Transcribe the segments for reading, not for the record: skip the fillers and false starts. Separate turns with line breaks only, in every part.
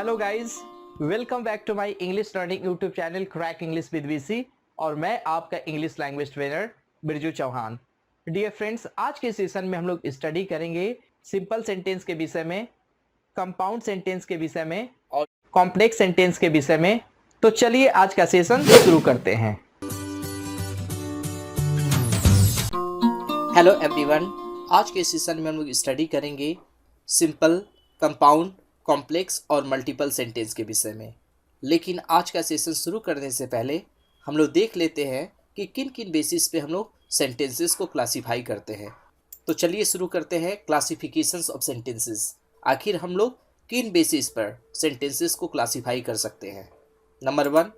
Hello guys, welcome back to my English learning YouTube channel crack English with VC और मैं आपका English language trainer Birju Chauhan. Dear friends, आज के session में हम लोग स्टडी करेंगे सिंपल सेंटेंस के विषय में, कंपाउंड सेंटेंस के विषय में और कॉम्प्लेक्स सेंटेंस के विषय में। तो चलिए आज का सेशन शुरू करते हैं।
हेलो एवरीवन, आज के सेशन में हम लोग स्टडी करेंगे सिंपल, कंपाउंड, कॉम्प्लेक्स और मल्टीपल सेंटेंस के विषय में। लेकिन आज का सेशन शुरू करने से पहले हम लोग देख लेते हैं कि किन किन बेसिस पे हम लोग सेंटेंसेस को क्लासीफाई करते हैं। तो चलिए शुरू करते हैं क्लासिफिकेशंस ऑफ सेंटेंसेस। आखिर हम लोग किन बेसिस पर सेंटेंसेस को क्लासीफाई कर सकते हैं। Number 1,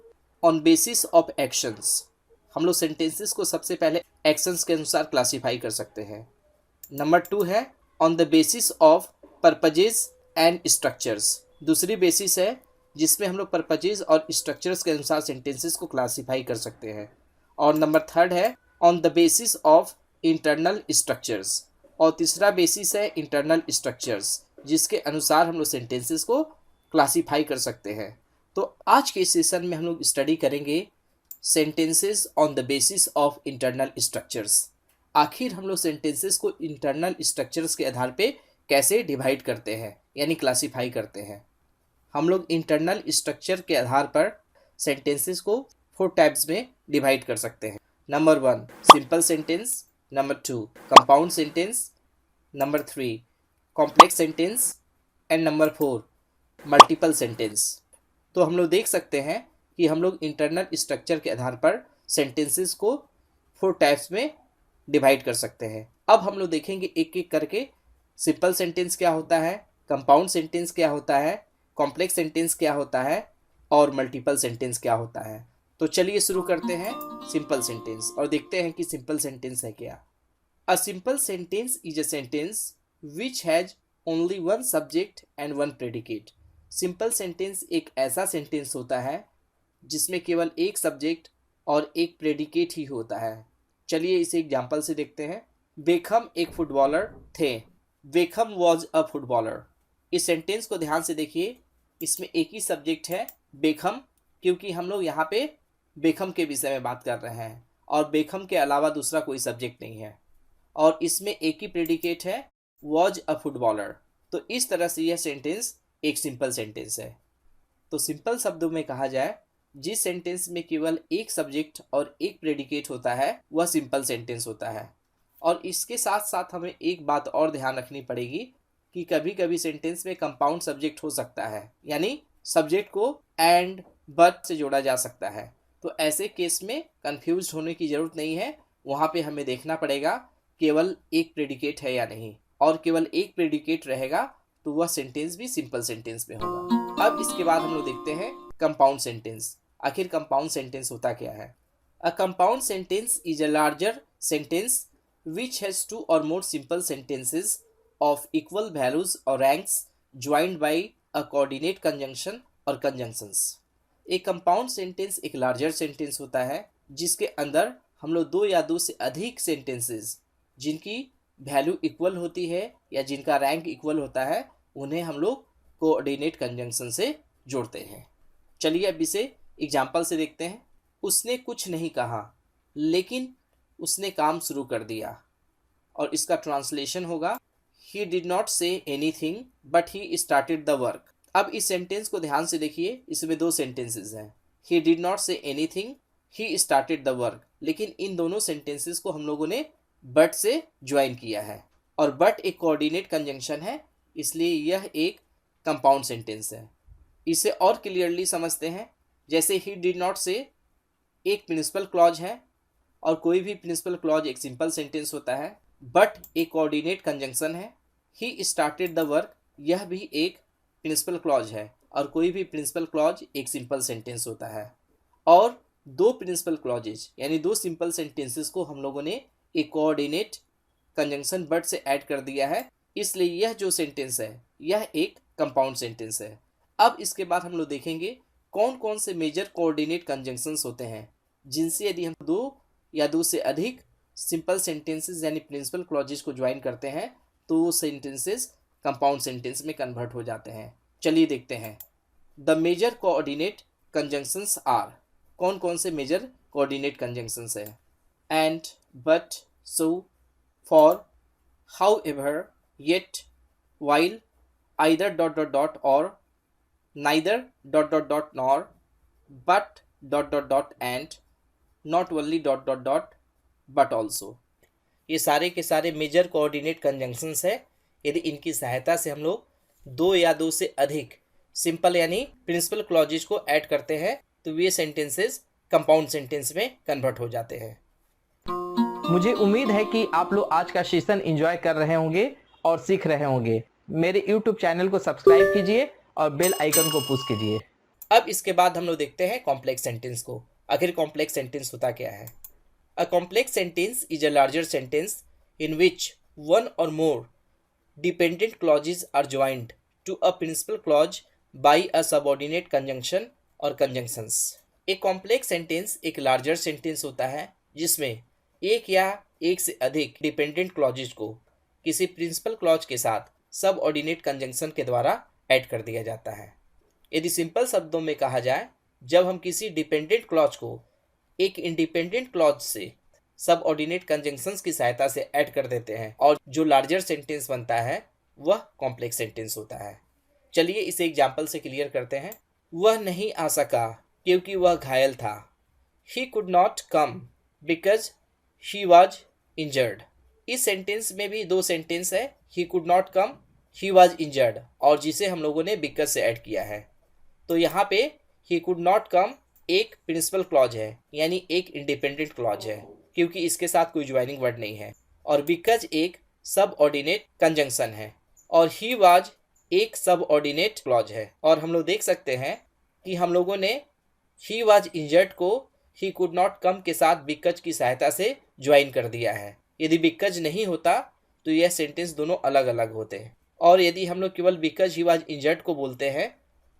on basis of actions. हम लोग सेंटेंसेस को सबसे पहले एक्शंस के अनुसार क्लासीफाई कर सकते हैं। नंबर 2 है on the basis of purposes and structures. दूसरी बेसिस है जिसमें हम लोग पर्पजेज और स्ट्रक्चर्स के अनुसार सेंटेंसेस को क्लासीफाई कर सकते हैं। और नंबर 3 है on the basis of internal structures. और तीसरा बेसिस है इंटरनल स्ट्रक्चर्स, जिसके अनुसार हम लोग सेंटेंसेस को क्लासीफाई कर सकते हैं। तो आज के सेशन में हम लोग स्टडी करेंगे sentences on the basis of internal structures. आखिर हम लोग सेंटेंसेस को इंटरनल स्ट्रक्चर्स के आधार पे कैसे डिवाइड करते हैं, यानी क्लासीफाई करते हैं। हम लोग इंटरनल स्ट्रक्चर के आधार पर सेंटेंसेस को 4 टाइप्स में डिवाइड कर सकते हैं। Number 1, simple sentence. Number 2, compound sentence. Number 3, complex sentence. And number 4, multiple sentence. तो हम लोग देख सकते हैं कि हम लोग इंटरनल स्ट्रक्चर के आधार पर सेंटेंसेस को 4 टाइप्स में डिवाइड कर सकते हैं। अब हम लोग देखेंगे एक एक करके सिंपल सेंटेंस क्या होता है, कंपाउंड सेंटेंस क्या होता है, कॉम्प्लेक्स सेंटेंस क्या होता है और मल्टीपल सेंटेंस क्या होता है। तो चलिए शुरू करते हैं सिंपल सेंटेंस और देखते हैं कि सिंपल सेंटेंस है क्या। A simple sentence is a sentence which has only one subject and one predicate. Simple sentence एक ऐसा सेंटेंस होता है जिसमें केवल एक सब्जेक्ट और एक प्रेडिकेट ही होता है। चलिए इसे एग्जाम्पल से देखते हैं। बेकहम एक फुटबॉलर थे। Beckham was a footballer. इस सेंटेंस को ध्यान से देखिए, इसमें एक ही सब्जेक्ट है बेकहम, क्योंकि हम लोग यहाँ पे बेकहम के विषय में बात कर रहे हैं और बेकहम के अलावा दूसरा कोई सब्जेक्ट नहीं है। और इसमें एक ही प्रेडिकेट है वॉज अ फुटबॉलर। तो इस तरह से यह सेंटेंस एक सिंपल सेंटेंस है। तो सिंपल शब्दों में कहा जाए, जिस सेंटेंस में केवल एक सब्जेक्ट और एक प्रेडिकेट होता है वह सिंपल सेंटेंस होता है। और इसके साथ साथ हमें एक बात और ध्यान रखनी पड़ेगी कि कभी कभी सेंटेंस में कंपाउंड सब्जेक्ट हो सकता है, यानी सब्जेक्ट को एंड बट से जोड़ा जा सकता है। तो ऐसे केस में कंफ्यूज होने की जरूरत नहीं है। वहाँ पे हमें देखना पड़ेगा केवल एक प्रेडिकेट है या नहीं, और केवल एक प्रेडिकेट रहेगा तो वह सेंटेंस भी सिंपल सेंटेंस में होगा। अब इसके बाद हम लोग देखते हैं कंपाउंड सेंटेंस। आखिर कंपाउंड सेंटेंस होता क्या है। A compound sentence is a larger sentence which has 2 or more simple sentences of equal values or ranks joined by a coordinate conjunction or conjunctions। एक कंपाउंड सेंटेंस एक larger sentence होता है जिसके अंदर हम लोग 2 या 2 से अधिक सेंटेंसेस जिनकी वैल्यू इक्वल होती है या जिनका रैंक इक्वल होता है उन्हें हम लोग कोऑर्डिनेट कंजंक्शन से जोड़ते हैं। चलिए अब इसे एग्जाम्पल से देखते हैं। उसने कुछ नहीं कहा लेकिन उसने काम शुरू कर दिया। और इसका ट्रांसलेशन होगा ही did not say anything but he started the work. अब इस सेंटेंस को ध्यान से देखिए, इसमें 2 सेंटेंसेस हैं। ही did not say anything, he started the work. लेकिन इन दोनों सेंटेंसेस को हम लोगों ने बट से ज्वाइन किया है और बट एक कोऑर्डिनेट कंजंक्शन है, इसलिए यह एक कंपाउंड सेंटेंस है। इसे और क्लियरली समझते हैं। जैसे ही डिड नॉट से एक प्रिंसिपल क्लॉज है और कोई भी प्रिंसिपल क्लॉज एक सिंपल सेंटेंस होता है। बट एक कोऑर्डिनेट कंजंक्शन है। ही स्टार्टेड द वर्क, यह भी एक प्रिंसिपल क्लॉज है और कोई भी प्रिंसिपल क्लॉज एक सिंपल सेंटेंस होता है। और 2 प्रिंसिपल क्लॉजेज यानी 2 सिंपल सेंटेंसेस को हम लोगों ने एक कोऑर्डिनेट कंजंक्शन बट से ऐड कर दिया है, इसलिए यह जो सेंटेंस है यह एक कंपाउंड सेंटेंस है। अब इसके बाद हम लोग देखेंगे कौन कौन से मेजर कोऑर्डिनेट कंजंक्शंस होते हैं जिनसे यदि हम 2 या 2 से अधिक सिंपल सेंटेंसेस यानी प्रिंसिपल क्लॉजेज को ज्वाइन करते हैं तो वो सेंटेंसेस कंपाउंड सेंटेंस में कन्वर्ट हो जाते हैं। चलिए देखते हैं। The major coordinate conjunctions are, कौन कौन से मेजर कोऑर्डिनेट कंजंक्शंस है? And, but, so, for, however, yet, while, either dot dot dot or, neither dot dot dot nor, but dot dot dot and, not only dot dot dot but also। ये सारे के सारे major coordinate conjunctions है। यदि इनकी सहायता से हम लोग दो या दो से अधिक सिंपल यानी प्रिंसिपल क्लॉजेज को ऐड करते हैं तो ये सेंटेंसेस कंपाउंड सेंटेंस में कन्वर्ट हो जाते हैं।
मुझे उम्मीद है कि आप लोग आज का सेशन एंजॉय कर रहे होंगे और सीख रहे होंगे। मेरे YouTube चैनल को सब्सक्राइब कीजिए और बेल आइकन को पुश कीजिए।
अब इसके बाद हम लोग देखते हैं कॉम्प्लेक्स सेंटेंस को। आखिर कॉम्प्लेक्स सेंटेंस होता क्या है? A complex sentence is a larger sentence in which one or more dependent clauses are joined to a principal clause by a subordinate conjunction or conjunctions. एक कॉम्प्लेक्स सेंटेंस एक larger sentence होता है जिसमें एक या एक से अधिक डिपेंडेंट क्लॉजेज को किसी प्रिंसिपल क्लॉज के साथ सब ऑर्डिनेट कंजंक्शन के द्वारा ऐड कर दिया जाता है। यदि सिंपल शब्दों में कहा जाए, जब हम किसी डिपेंडेंट क्लॉज को एक इंडिपेंडेंट क्लॉज से सब ऑर्डिनेट कंजंक्शंस की सहायता से ऐड कर देते हैं और जो लार्जर सेंटेंस बनता है वह कॉम्प्लेक्स सेंटेंस होता है। चलिए इसे एग्जाम्पल से क्लियर करते हैं। वह नहीं आ सका क्योंकि वह घायल था। He could not come because he was injured. इस सेंटेंस में भी दो सेंटेंस है, he could not come, he was injured, और जिसे हम लोगों ने बिकॉज से ऐड किया है। तो यहाँ पे ही कुड नॉट कम एक प्रिंसिपल क्लॉज है यानी एक इंडिपेंडेंट क्लॉज है क्योंकि इसके साथ कोई ज्वाइनिंग वर्ड नहीं है, और बिकॉज एक सब ऑर्डिनेट कंजंक्शन है, और ही वॉज एक सब ऑर्डिनेट क्लॉज है। और हम लोग देख सकते हैं कि हम लोगों ने ही वॉज इंजर्ड को ही कुड नॉट कम के साथ बिकॉज की सहायता से ज्वाइन कर दिया है। यदि बिकॉज नहीं होता तो यह सेंटेंस दोनों अलग अलग होते हैं, और यदि हम लोग केवल बिकॉज ही वॉज इंजर्ड को बोलते हैं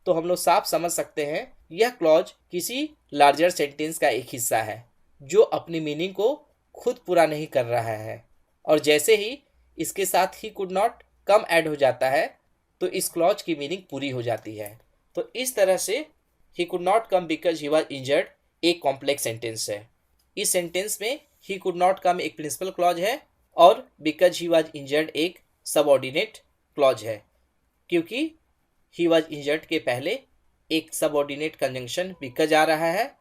तो हम लोग साफ समझ सकते हैं यह क्लॉज किसी लार्जर सेंटेंस का एक हिस्सा है जो अपनी मीनिंग को खुद पूरा नहीं कर रहा है, और जैसे ही इसके साथ he could not come add हो जाता है तो इस क्लॉज की मीनिंग पूरी हो जाती है। तो इस तरह से he could not come because he was injured एक कॉम्प्लेक्स सेंटेंस है। इस सेंटेंस में ही कुड नॉट कम एक प्रिंसिपल क्लॉज है और बिकॉज ही वॉज इंजर्ड एक सबऑर्डिनेट क्लॉज है, क्योंकि ही वॉज इंजर्ड के पहले एक सबऑर्डिनेट कंजंक्शन बिकॉज आ रहा है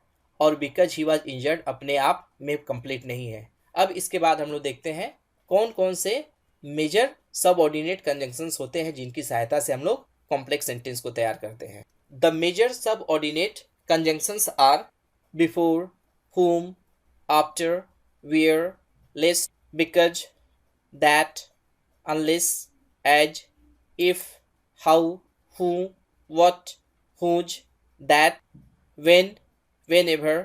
और बिकॉज ही वॉज इंजर्ड अपने आप में कंप्लीट नहीं है। अब इसके बाद हम लोग देखते हैं कौन कौन से मेजर सबऑर्डिनेट कंजंक्शंस होते हैं जिनकी सहायता से हम लोग कॉम्प्लेक्स सेंटेंस को तैयार करते हैं। The major subordinate conjunctions are before, whom, after, where, lest, because, that, unless, as, if, how, who, what, whose, that, when, whenever,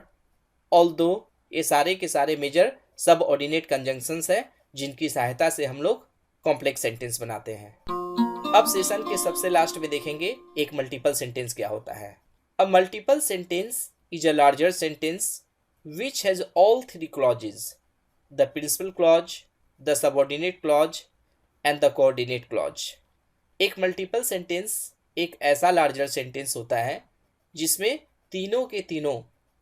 although। ये सारे के सारे मेजर सब ऑर्डिनेट कंजंक्शंस है जिनकी सहायता से हम लोग कॉम्प्लेक्स सेंटेंस बनाते हैं। अब सेशन के सबसे लास्ट में देखेंगे एक मल्टीपल सेंटेंस क्या होता है। A multiple sentence is a larger sentence which has all three clauses: the principal clause, the subordinate clause and the coordinate clause। एक मल्टीपल सेंटेंस एक ऐसा लार्जर सेंटेंस होता है जिसमें तीनों के तीनों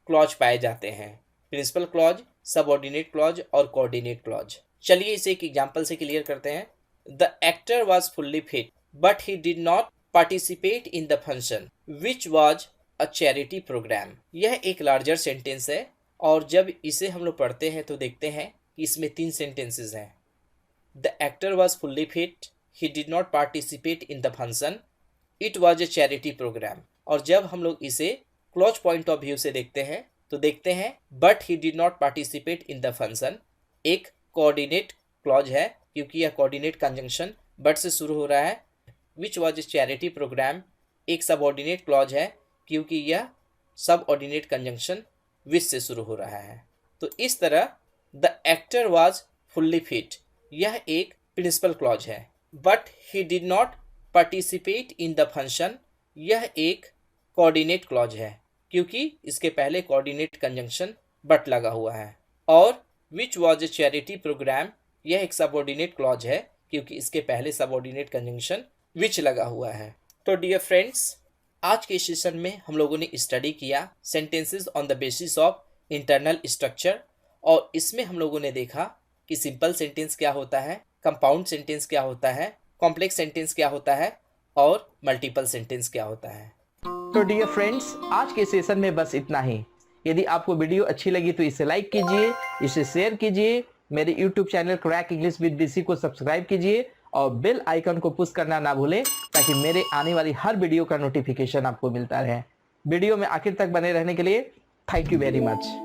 क्लॉज पाए जाते हैं, प्रिंसिपल क्लॉज, सबऑर्डिनेट क्लॉज और कोऑर्डिनेट क्लॉज। चलिए इसे एक एग्जांपल से क्लियर करते हैं। The actor was fully fit but he did not participate in the function which was a charity programme. यह एक लार्जर सेंटेंस है और जब इसे हम लोग पढ़ते हैं तो देखते हैं कि इसमें तीन सेंटेंसेस हैं। The actor was fully fit, he did not participate in the function, it was a charity programme. और जब हम लोग इसे क्लॉज पॉइंट ऑफ व्यू से देखते हैं तो देखते हैं but he did not participate in the function एक कोऑर्डिनेट क्लॉज है क्योंकि यह कोऑर्डिनेट कंजंक्शन बट से शुरू हो रहा है। Which was a charity programme एक सबऑर्डिनेट क्लॉज है क्योंकि यह सब ऑर्डिनेट कंजंक्शन विच से शुरू हो रहा है। तो इस तरह the actor was fully fit यह एक प्रिंसिपल क्लॉज है, but he did not participate in the function यह एक कोऑर्डिनेट क्लॉज है क्योंकि इसके पहले कोऑर्डिनेट कंजंक्शन बट लगा हुआ है। और which was a charity programme यह एक सबऑर्डिनेट क्लॉज है क्योंकि इसके पहले सबऑर्डिनेट कंजंक्शन विच लगा हुआ है। तो डियर फ्रेंड्स, आज के सेशन में हम लोगों ने स्टडी किया sentences on the basis of internal structure, और इसमें हम लोगों ने देखा कि सिंपल सेंटेंस क्या होता है, कंपाउंड सेंटेंस क्या होता है, कॉम्प्लेक्स सेंटेंस क्या होता है और मल्टीपल सेंटेंस क्या होता है।
तो डियर फ्रेंड्स, आज के सेशन में बस इतना ही। यदि आपको वीडियो अच्छी लगी तो इसे लाइक कीजिए, इसे शेयर कीजिए, मेरे YouTube channel crack English with BC को सब्सक्राइब कीजिए और बेल आइकन को पुश करना ना भूलें ताकि मेरे आने वाली हर वीडियो का नोटिफिकेशन आपको मिलता रहे। वीडियो में आखिर तक बने रहने के लिए थैंक यू वेरी मच।